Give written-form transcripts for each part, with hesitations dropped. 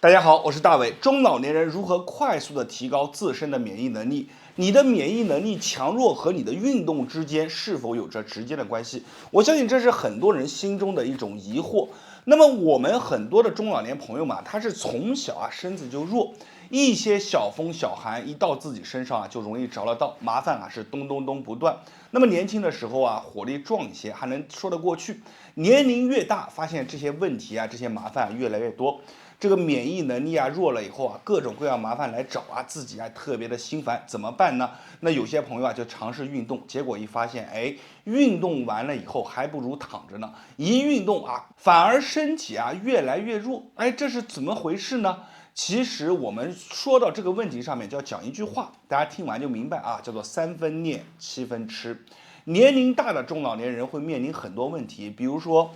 大家好，我是大伟。中老年人如何快速的提高自身的免疫能力？你的免疫能力强弱和你的运动之间是否有着直接的关系？我相信这是很多人心中的一种疑惑。那么我们很多的中老年朋友嘛，他是从小身子就弱，一些小风小寒一到自己身上就容易着了道，麻烦是咚咚咚不断。那么年轻的时候火力壮一些，还能说得过去。年龄越大，发现这些问题这些麻烦越来越多。这个免疫能力弱了以后各种各样麻烦来找自己特别的心烦，怎么办呢？那有些朋友就尝试运动，结果一发现，运动完了以后还不如躺着呢。一运动反而身体越来越弱，这是怎么回事呢？其实我们说到这个问题上面，就要讲一句话，大家听完就明白叫做3分念7分吃。年龄大的中老年人会面临很多问题，比如说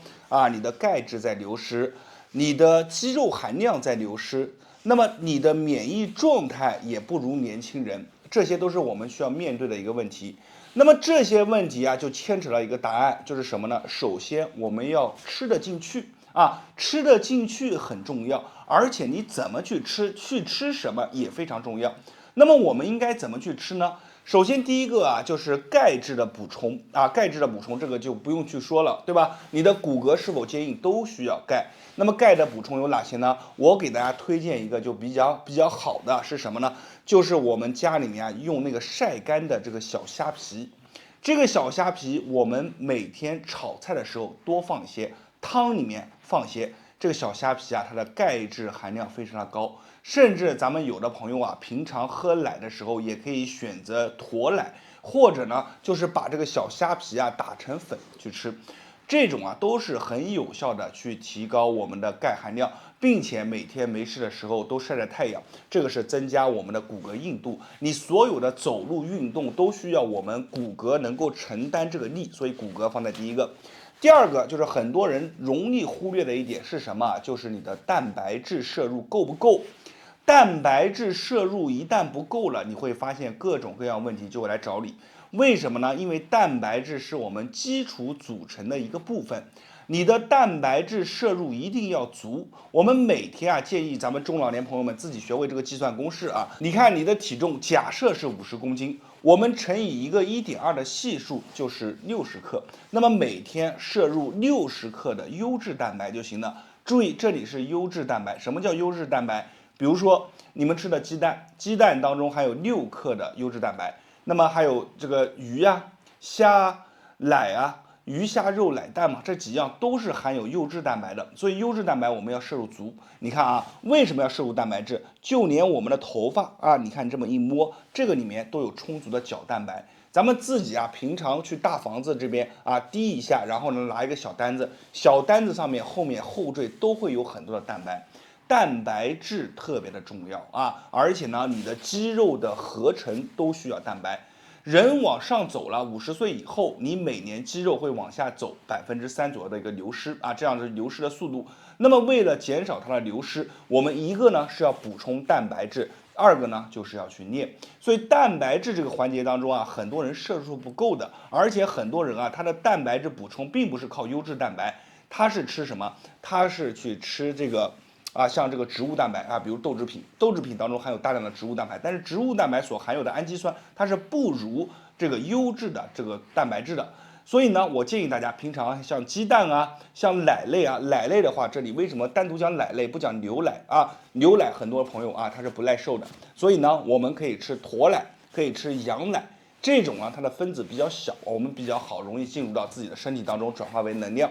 你的钙质在流失，你的肌肉含量在流失，那么你的免疫状态也不如年轻人，这些都是我们需要面对的一个问题。那么这些问题就牵扯到一个答案，就是什么呢？首先我们要吃得进去吃得进去很重要，而且你怎么去吃什么也非常重要。那么我们应该怎么去吃呢？首先第一个就是钙质的补充钙质的补充这个就不用去说了，对吧？你的骨骼是否坚硬都需要钙。那么钙的补充有哪些呢？我给大家推荐一个就比较好的是什么呢？就是我们家里面用那个晒干的这个小虾皮。这个小虾皮我们每天炒菜的时候多放一些，汤里面放一些。这个小虾皮它的钙质含量非常的高，甚至咱们有的朋友平常喝奶的时候也可以选择驼奶，或者呢就是把这个小虾皮打成粉去吃，这种都是很有效的去提高我们的钙含量，并且每天没事的时候都晒晒太阳，这个是增加我们的骨骼硬度。你所有的走路运动都需要我们骨骼能够承担这个力，所以骨骼放在第一个。第二个就是很多人容易忽略的一点是什么？就是你的蛋白质摄入够不够。蛋白质摄入一旦不够了，你会发现各种各样问题就会来找你。为什么呢？因为蛋白质是我们基础组成的一个部分，你的蛋白质摄入一定要足。我们每天建议咱们中老年朋友们自己学会这个计算公式你看你的体重假设是50公斤，我们乘以一个1.2的系数就是60克，那么每天摄入60克的优质蛋白就行了。注意这里是优质蛋白，什么叫优质蛋白？比如说你们吃的鸡蛋，鸡蛋当中含有6克的优质蛋白，那么还有这个鱼虾奶鱼虾肉奶蛋嘛，这几样都是含有优质蛋白的，所以优质蛋白我们要摄入足。你看为什么要摄入蛋白质？就连我们的头发你看这么一摸，这个里面都有充足的角蛋白。咱们自己平常去大房子这边滴一下，然后呢拿一个小单子，小单子上面后面后缀都会有很多的蛋白。蛋白质特别的重要而且呢，你的肌肉的合成都需要蛋白。人往上走了，50岁以后，你每年肌肉会往下走3%左右的一个流失这样的流失的速度。那么为了减少它的流失，我们一个呢是要补充蛋白质，二个呢就是要去练。所以蛋白质这个环节当中很多人摄入不够的，而且很多人他的蛋白质补充并不是靠优质蛋白，他是吃什么？他是去吃这个。像这个植物蛋白比如豆制品，豆制品当中含有大量的植物蛋白，但是植物蛋白所含有的氨基酸，它是不如这个优质的这个蛋白质的。所以呢，我建议大家平常像鸡蛋像奶类奶类的话，这里为什么单独讲奶类不讲牛奶牛奶很多朋友他是不耐受的，所以呢，我们可以吃驼奶，可以吃羊奶，这种它的分子比较小，我们比较好容易进入到自己的身体当中，转化为能量。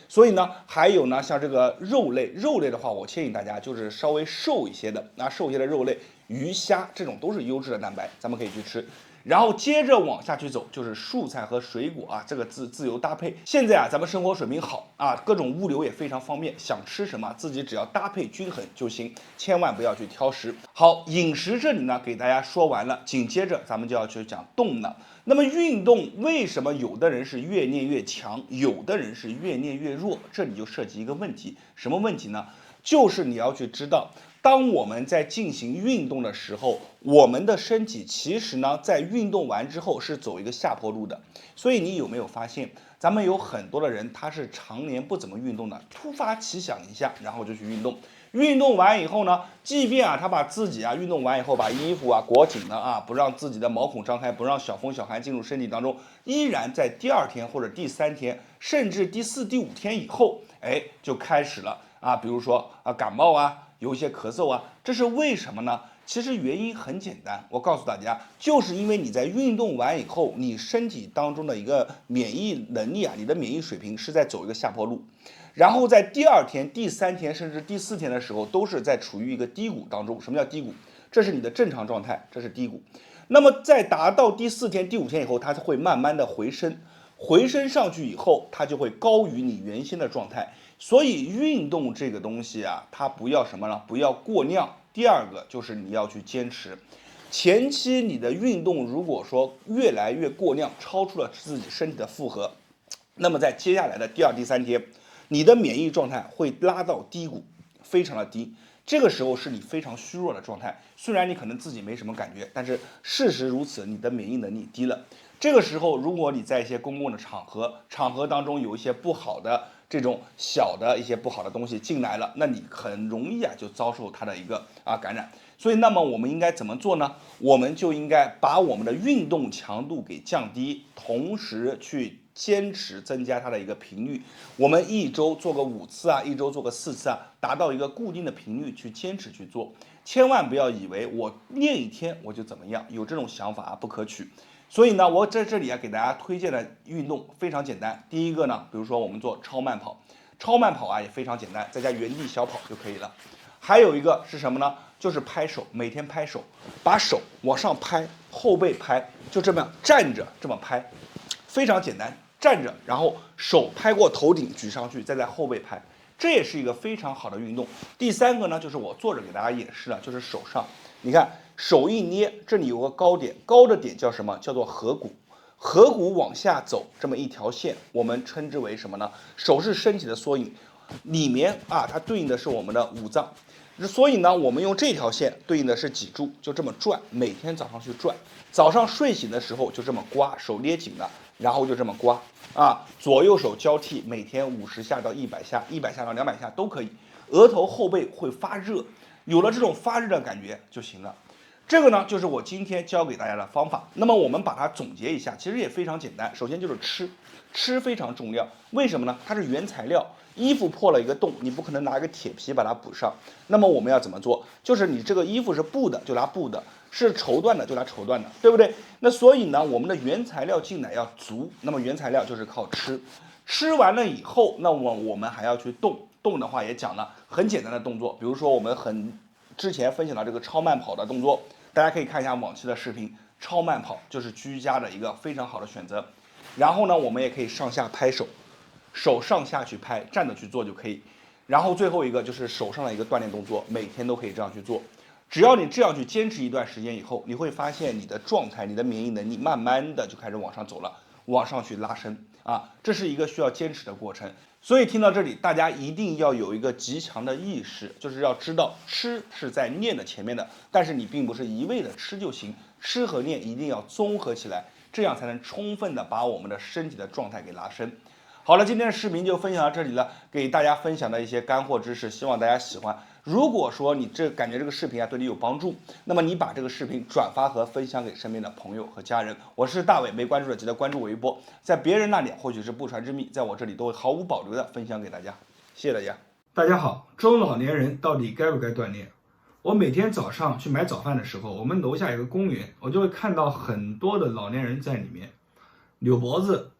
所以呢，还有呢，像这个肉类的话，我建议大家就是稍微瘦一些的，瘦一些的肉类，鱼虾这种都是优质的蛋白，咱们可以去吃。然后接着往下去走，就是蔬菜和水果这个自由搭配。现在咱们生活水平好各种物流也非常方便，想吃什么自己只要搭配均衡就行，千万不要去挑食。好，饮食这里呢给大家说完了，紧接着咱们就要去讲动了。那么运动为什么有的人是越练越强，有的人是越练越弱？这里就涉及一个问题，什么问题呢？就是你要去知道，当我们在进行运动的时候，我们的身体其实呢，在运动完之后是走一个下坡路的。所以你有没有发现，咱们有很多的人他是常年不怎么运动的，突发奇想一下，然后就去运动。运动完以后呢，即便他把自己运动完以后把衣服裹紧了不让自己的毛孔张开，不让小风小寒进入身体当中，依然在第2天或者第3天，甚至第4、第5天以后，就开始了比如说感冒有一些咳嗽这是为什么呢？其实原因很简单，我告诉大家，就是因为你在运动完以后，你身体当中的一个免疫能力你的免疫水平是在走一个下坡路，然后在第2天、第3天甚至第4天的时候，都是在处于一个低谷当中。什么叫低谷？这是你的正常状态，这是低谷。那么在达到第4天、第5天以后，它会慢慢的回升，回升上去以后，它就会高于你原先的状态。所以运动这个东西它不要什么呢？不要过量。第2个就是你要去坚持，前期你的运动如果说越来越过量，超出了自己身体的负荷，那么在接下来的第2、第3天，你的免疫状态会拉到低谷，非常的低。这个时候是你非常虚弱的状态，虽然你可能自己没什么感觉，但是事实如此，你的免疫能力低了。这个时候，如果你在一些公共的场合当中有一些不好的这种小的一些不好的东西进来了，那你很容易就遭受它的一个感染。所以那么我们应该怎么做呢？我们就应该把我们的运动强度给降低，同时去坚持增加它的一个频率。我们1周做个5次1周做个4次达到一个固定的频率去坚持去做。千万不要以为我练1天我就怎么样，有这种想法不可取。所以呢，我在这里给大家推荐的运动非常简单。第一个呢，比如说我们做超慢跑，超慢跑也非常简单，在家原地小跑就可以了。还有一个是什么呢？就是拍手，每天拍手，把手往上拍，后背拍，就这么站着这么拍，非常简单，站着，然后手拍过头顶举上去，再在后背拍，这也是一个非常好的运动。第3个呢，就是我坐着给大家演示就是手上，你看手一捏，这里有个高点，高的点叫什么？叫做合谷。合谷往下走这么一条线，我们称之为什么呢？手是身体的缩影，里面它对应的是我们的5脏。所以呢，我们用这条线对应的是脊柱，就这么转，每天早上去转。早上睡醒的时候就这么刮，手捏紧了，然后就这么刮左右手交替，每天50下到100下，100下到200下都可以。额头后背会发热，有了这种发热的感觉就行了。这个呢，就是我今天教给大家的方法。那么我们把它总结一下，其实也非常简单。首先就是吃非常重要。为什么呢？它是原材料。衣服破了一个洞，你不可能拿一个铁皮把它补上。那么我们要怎么做？就是你这个衣服是布的，就拿布的；是绸缎的，就拿绸缎的，对不对？那所以呢，我们的原材料进来要足。那么原材料就是靠吃。吃完了以后，那我们还要去动。动的话也讲了很简单的动作，比如说我们之前分享到这个超慢跑的动作。大家可以看一下往期的视频，超慢跑就是居家的一个非常好的选择。然后呢，我们也可以上下拍手，手上下去拍，站着去做就可以。然后最后一个就是手上的一个锻炼动作，每天都可以这样去做。只要你这样去坚持一段时间以后，你会发现你的状态、你的免疫能力慢慢的就开始往上走了，往上去拉伸这是一个需要坚持的过程。所以听到这里，大家一定要有一个极强的意识，就是要知道吃是在练的前面的，但是你并不是一味的吃就行，吃和练一定要综合起来，这样才能充分的把我们的身体的状态给拉伸。好了，今天的视频就分享到这里了，给大家分享的一些干货知识，希望大家喜欢。如果说你感觉这个视频对你有帮助，那么你把这个视频转发和分享给身边的朋友和家人。我是大伟，没关注的记得关注我一波，在别人那里或许是不传之秘，在我这里都会毫无保留的分享给大家。谢谢大家。大家好，中老年人到底该不该锻炼？我每天早上去买早饭的时候，我们楼下有个公园，我就会看到很多的老年人在里面扭脖子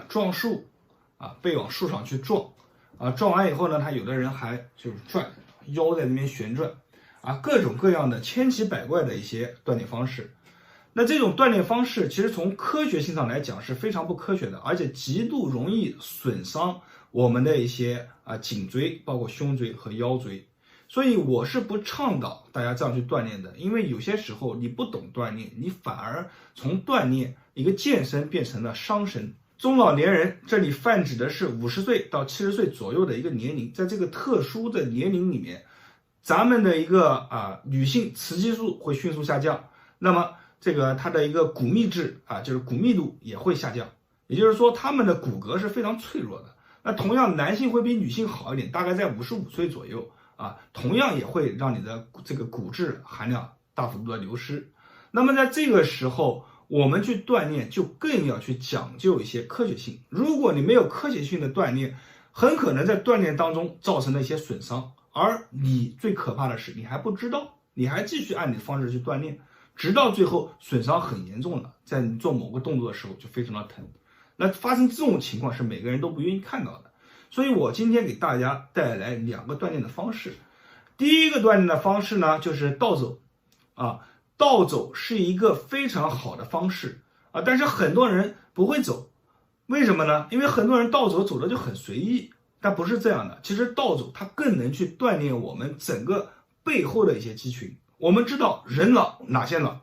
撞树背往树上去撞撞完以后呢，他有的人还就是转腰在那边旋转各种各样的千奇百怪的一些锻炼方式。那这种锻炼方式其实从科学性上来讲是非常不科学的，而且极度容易损伤我们的一些颈椎，包括胸椎和腰椎。所以我是不倡导大家这样去锻炼的，因为有些时候你不懂锻炼，你反而从锻炼一个健身变成了伤身。中老年人这里泛指的是50岁到70岁左右的一个年龄，在这个特殊的年龄里面，咱们的一个女性雌激素会迅速下降，那么这个它的一个骨密质就是骨密度也会下降，也就是说他们的骨骼是非常脆弱的。那同样男性会比女性好一点，大概在55岁左右同样也会让你的这个骨质含量大幅度的流失。那么在这个时候，我们去锻炼就更要去讲究一些科学性。如果你没有科学性的锻炼，很可能在锻炼当中造成了一些损伤，而你最可怕的是你还不知道，你还继续按你的方式去锻炼，直到最后损伤很严重了，在你做某个动作的时候就非常的疼。那发生这种情况是每个人都不愿意看到的。所以我今天给大家带来2个锻炼的方式。第一个锻炼的方式呢，就是倒走倒走是一个非常好的方式但是很多人不会走，为什么呢？因为很多人倒走走的就很随意，但不是这样的。其实倒走它更能去锻炼我们整个背后的一些肌群。我们知道人老哪先老？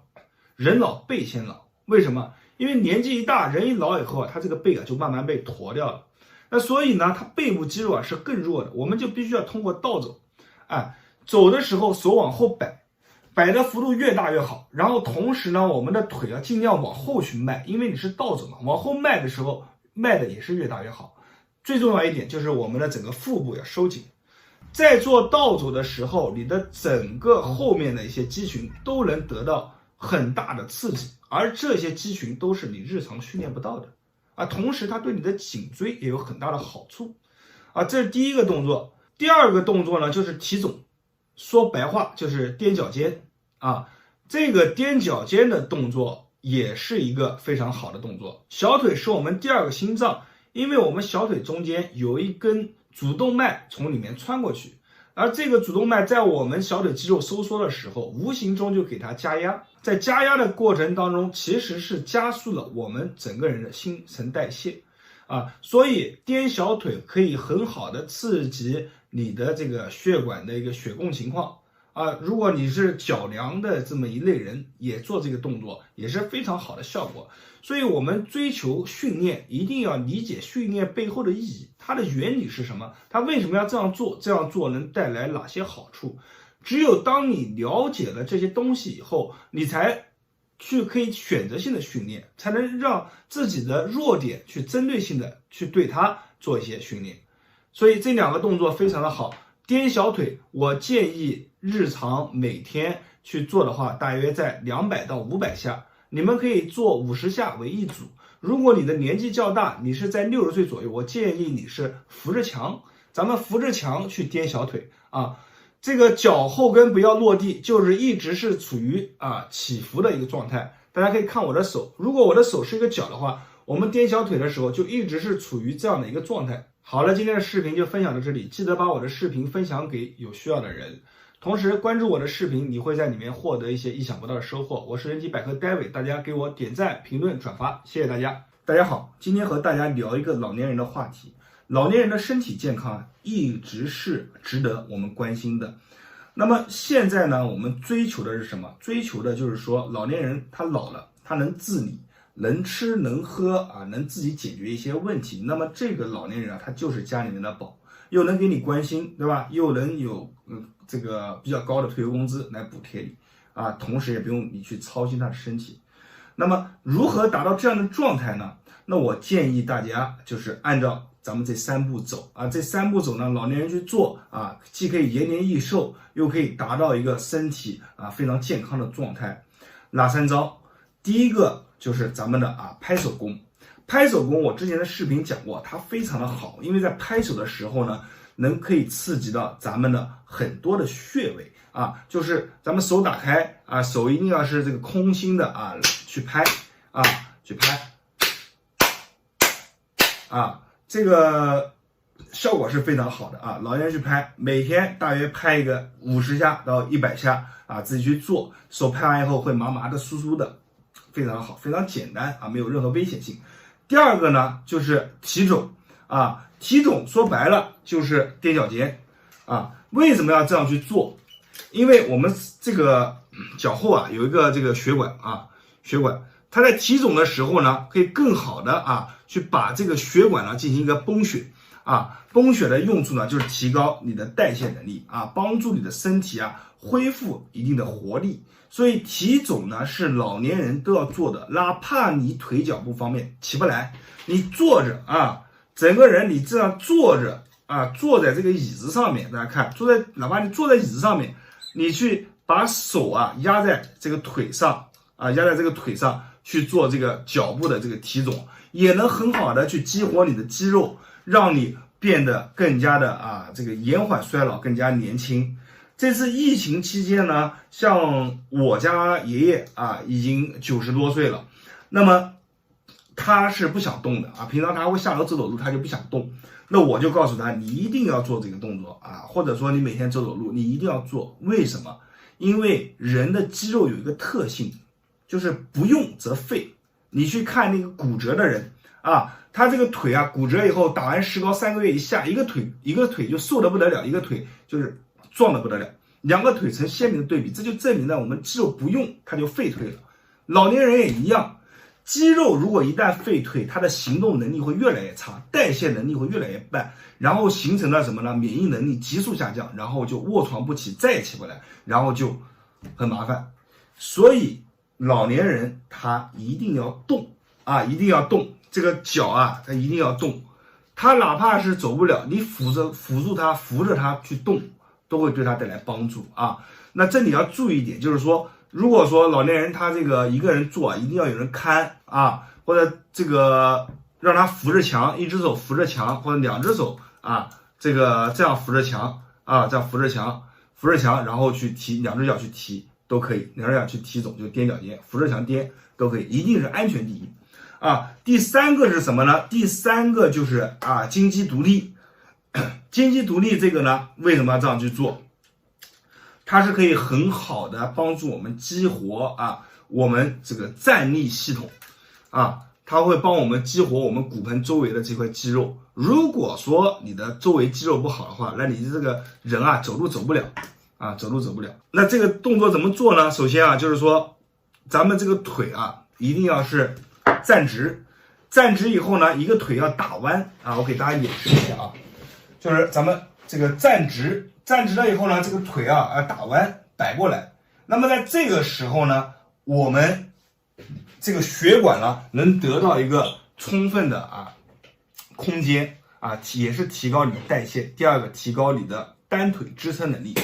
人老背先老。为什么？因为年纪一大，人一老以后他这个背就慢慢被驼掉了。那所以呢，他背部肌肉是更弱的，我们就必须要通过倒走，走的时候手往后摆的幅度越大越好。然后同时呢，我们的腿尽量往后去迈，因为你是倒走嘛，往后迈的时候迈的也是越大越好。最重要一点就是我们的整个腹部要收紧。在做倒走的时候，你的整个后面的一些肌群都能得到很大的刺激，而这些肌群都是你日常训练不到的。同时它对你的颈椎也有很大的好处这是第一个动作。第二个动作呢，就是提踵，说白话就是踮脚尖这个踮脚尖的动作也是一个非常好的动作。小腿是我们第2个心脏，因为我们小腿中间有一根主动脉从里面穿过去，而这个主动脉在我们小腿肌肉收缩的时候，无形中就给它加压，在加压的过程当中，其实是加速了我们整个人的新陈代谢所以踮小腿可以很好的刺激你的这个血管的一个血供情况如果你是脚凉的这么一类人，也做这个动作也是非常好的效果。所以我们追求训练一定要理解训练背后的意义，它的原理是什么，它为什么要这样做，这样做能带来哪些好处。只有当你了解了这些东西以后，你才可以选择性的训练，才能让自己的弱点去针对性的去对它做一些训练。所以这2个动作非常的好。踮小腿我建议日常每天去做的话，大约在200到500下，你们可以做50下为一组。如果你的年纪较大，你是在60岁左右，我建议你是扶着墙，咱们扶着墙去踮小腿这个脚后跟不要落地，就是一直是处于起伏的一个状态。大家可以看我的手，如果我的手是一个脚的话，我们踮小腿的时候就一直是处于这样的一个状态。好了，今天的视频就分享到这里，记得把我的视频分享给有需要的人，同时关注我的视频，你会在里面获得一些意想不到的收获。我是人体百科 David， 大家给我点赞、评论、转发，谢谢大家。大家好，今天和大家聊一个老年人的话题。老年人的身体健康一直是值得我们关心的。那么现在呢，我们追求的是什么？追求的就是说老年人他老了，他能自理，能吃能喝能自己解决一些问题。那么这个老年人他就是家里面的宝，又能给你关心，对吧？又能有这个比较高的退休工资来补贴你同时也不用你去操心他的身体。那么如何达到这样的状态呢？那我建议大家就是按照咱们这3步走这3步走呢，老年人去做既可以延年益寿，又可以达到一个身体非常健康的状态。哪3招？第一个就是咱们的拍手功。拍手功我之前的视频讲过，它非常的好，因为在拍手的时候呢，可以刺激到咱们的很多的穴位就是咱们手打开手一定要是这个空心的去拍去拍这个效果是非常好的老年人去拍，每天大约拍一个50下到100下自己去做，手拍完以后会麻麻的酥酥的，非常好，非常简单没有任何危险性。第二个呢就是提踵提踵说白了就是踮脚尖为什么要这样去做？因为我们这个脚后有一个这个血管血管它在提踵的时候呢，可以更好的去把这个血管呢进行一个泵血泵血的用处呢就是提高你的代谢能力帮助你的身体恢复一定的活力。所以提踵呢是老年人都要做的，哪怕你腿脚不方便起不来，你坐着整个人你这样坐着坐在这个椅子上面，大家看，哪怕你坐在椅子上面，你去把手压在这个腿上去做这个脚部的这个体总，也能很好的去激活你的肌肉，让你变得更加的这个延缓衰老，更加年轻。这次疫情期间呢，像我家爷爷已经90多岁了，那么他是不想动的平常他会下楼走走路，他就不想动。那我就告诉他，你一定要做这个动作或者说你每天走走路，你一定要做。为什么？因为人的肌肉有一个特性，就是不用则废。你去看那个骨折的人他这个腿骨折以后，打完石膏3个月以下，一个腿就瘦得不得了，一个腿就是壮得不得了，两个腿成鲜明的对比，这就证明了我们肌肉不用它就废退了。老年人也一样，肌肉如果一旦废退，它的行动能力会越来越差，代谢能力会越来越慢，然后形成了什么呢？免疫能力急速下降，然后就卧床不起，再也起不来，然后就很麻烦。所以老年人他一定要动一定要动，这个脚他一定要动，他哪怕是走不了，你扶着他去动，都会对他带来帮助那这里要注意一点，就是说，如果说老年人他这个一个人做一定要有人看或者这个让他扶着墙，一只手扶着墙，或者两只手这样扶着墙这样扶着墙，然后去提两只脚去提都可以，两只脚去提总，就踮脚尖，扶着墙踮都可以，一定是安全第一第三个是什么呢？第三个就是金鸡独立。金鸡独立这个呢，为什么要这样去做？它是可以很好的帮助我们激活我们这个站立系统它会帮我们激活我们骨盆周围的这块肌肉。如果说你的周围肌肉不好的话，那你这个人走路走不了那这个动作怎么做呢？首先就是说咱们这个腿一定要是站直以后呢，一个腿要打弯我给大家演示一下就是咱们这个站直了以后呢，这个腿要打弯摆过来。那么在这个时候呢，我们这个血管呢能得到一个充分的空间也是提高你的代谢。第二个，提高你的单腿支撑能力。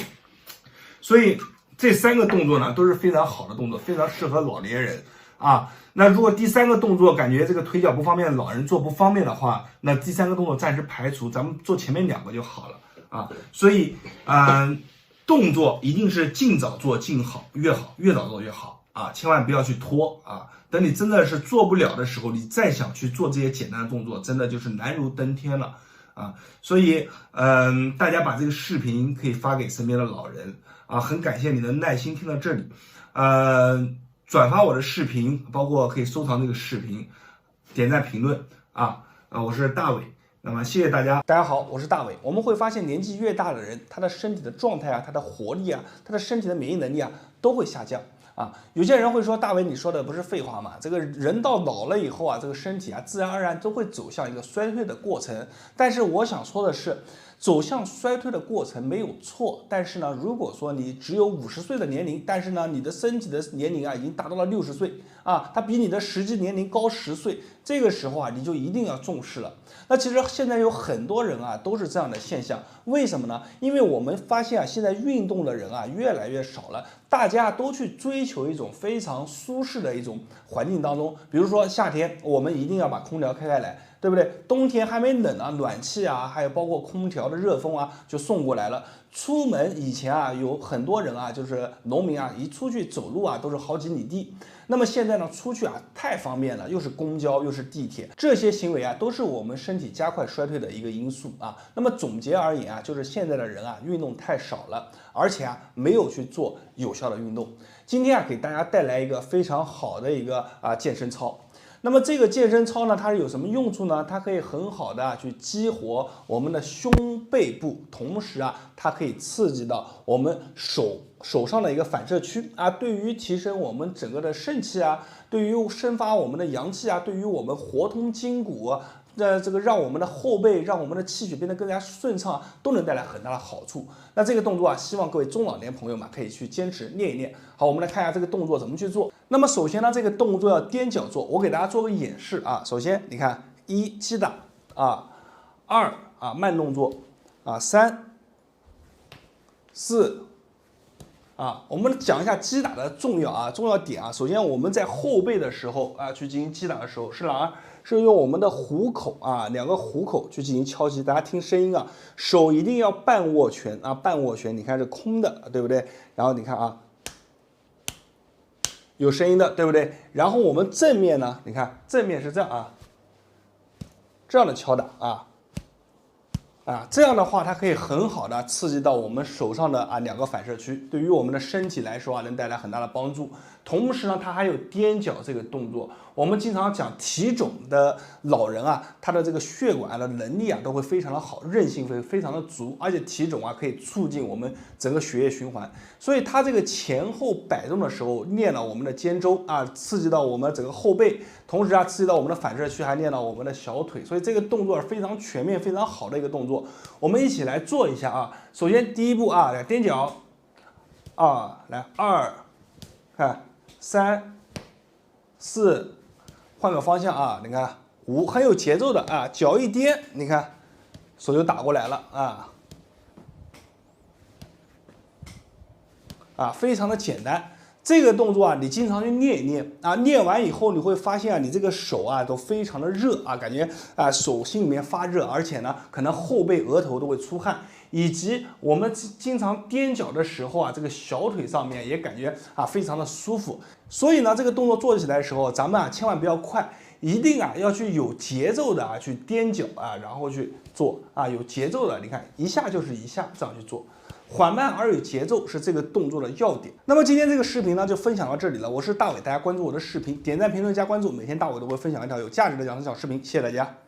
所以这3个动作呢都是非常好的动作，非常适合老年人那如果第3个动作感觉这个腿脚不方便，老人做不方便的话，那第3个动作暂时排除，咱们做前面2个就好了所以动作一定是尽早做尽好，越早做越好千万不要去拖等你真的是做不了的时候，你再想去做这些简单的动作，真的就是难如登天了所以大家把这个视频可以发给身边的老人很感谢你的耐心听到这里转发我的视频，包括可以收藏这个视频，点赞评论我是大伟。那么谢谢大家。大家好，我是大伟。我们会发现年纪越大的人，他的身体的状态他的活力他的身体的免疫能力都会下降有些人会说，大伟你说的不是废话吗？这个人到老了以后这个身体自然而然都会走向一个衰退的过程。但是我想说的是，走向衰退的过程没有错，但是呢，如果说你只有50岁的年龄，但是呢，你的身体的年龄已经达到了60岁它比你的实际年龄高10岁，这个时候你就一定要重视了。那其实现在有很多人都是这样的现象，为什么呢？因为我们发现现在运动的人越来越少了，大家都去追求一种非常舒适的一种环境当中。比如说夏天，我们一定要把空调开来，对不对？冬天还没冷暖气还有包括空调的热风就送过来了。出门以前有很多人就是农民一出去走路都是好几里地。那么现在呢，出去太方便了，又是公交又是地铁，这些行为都是我们身体加快衰退的一个因素那么总结而言就是现在的人运动太少了，而且没有去做有效的运动。今天给大家带来一个非常好的一个健身操。那么这个健身操呢，它是有什么用处呢？它可以很好的去激活我们的胸背部，同时它可以刺激到我们手上的一个反射区对于提升我们整个的肾气对于生发我们的阳气对于我们活通筋骨这个让我们的后背，让我们的气血变得更加顺畅，都能带来很大的好处。那这个动作希望各位中老年朋友们可以去坚持练一练。好，我们来看一下这个动作怎么去做。那么首先呢，这个动作要踮脚做，我给大家做个演示首先你看，1击打2慢动作啊，3、4。我们讲一下击打的重要点啊。首先我们在后背的时候去进行击打的时候是哪儿？是用我们的虎口2个虎口去进行敲击。大家听声音手一定要半握拳半握拳。你看是空的，对不对？然后你看有声音的，对不对？然后我们正面呢，你看正面是这样这样的敲打这样的话，它可以很好的刺激到我们手上的2个反射区，对于我们的身体来说能带来很大的帮助。同时呢，它还有踮脚这个动作。我们经常讲体肿的老人他的这个血管的能力都会非常的好，韧性会非常的足，而且体肿可以促进我们整个血液循环。所以它这个前后摆动的时候，练了我们的肩周刺激到我们整个后背，同时刺激到我们的反射区，还练到我们的小腿。所以这个动作是非常全面、非常好的一个动作。我们一起来做一下首先第一步来踮脚来2，看3、4，换个方向你看5，很有节奏的脚一颠，你看手就打过来了非常的简单。这个动作你经常去练一练练完以后你会发现你这个手都非常的热感觉手心里面发热，而且呢可能后背、额头都会出汗，以及我们经常踮脚的时候这个小腿上面也感觉非常的舒服。所以呢，这个动作做起来的时候，咱们千万不要快，一定要去有节奏的去踮脚然后去做有节奏的，你看一下就是一下，这样去做。缓慢而有节奏是这个动作的要点。那么今天这个视频呢就分享到这里了，我是大伟，大家关注我的视频，点赞、评论、加关注，每天大伟都会分享一条有价值的养生小视频，谢谢大家。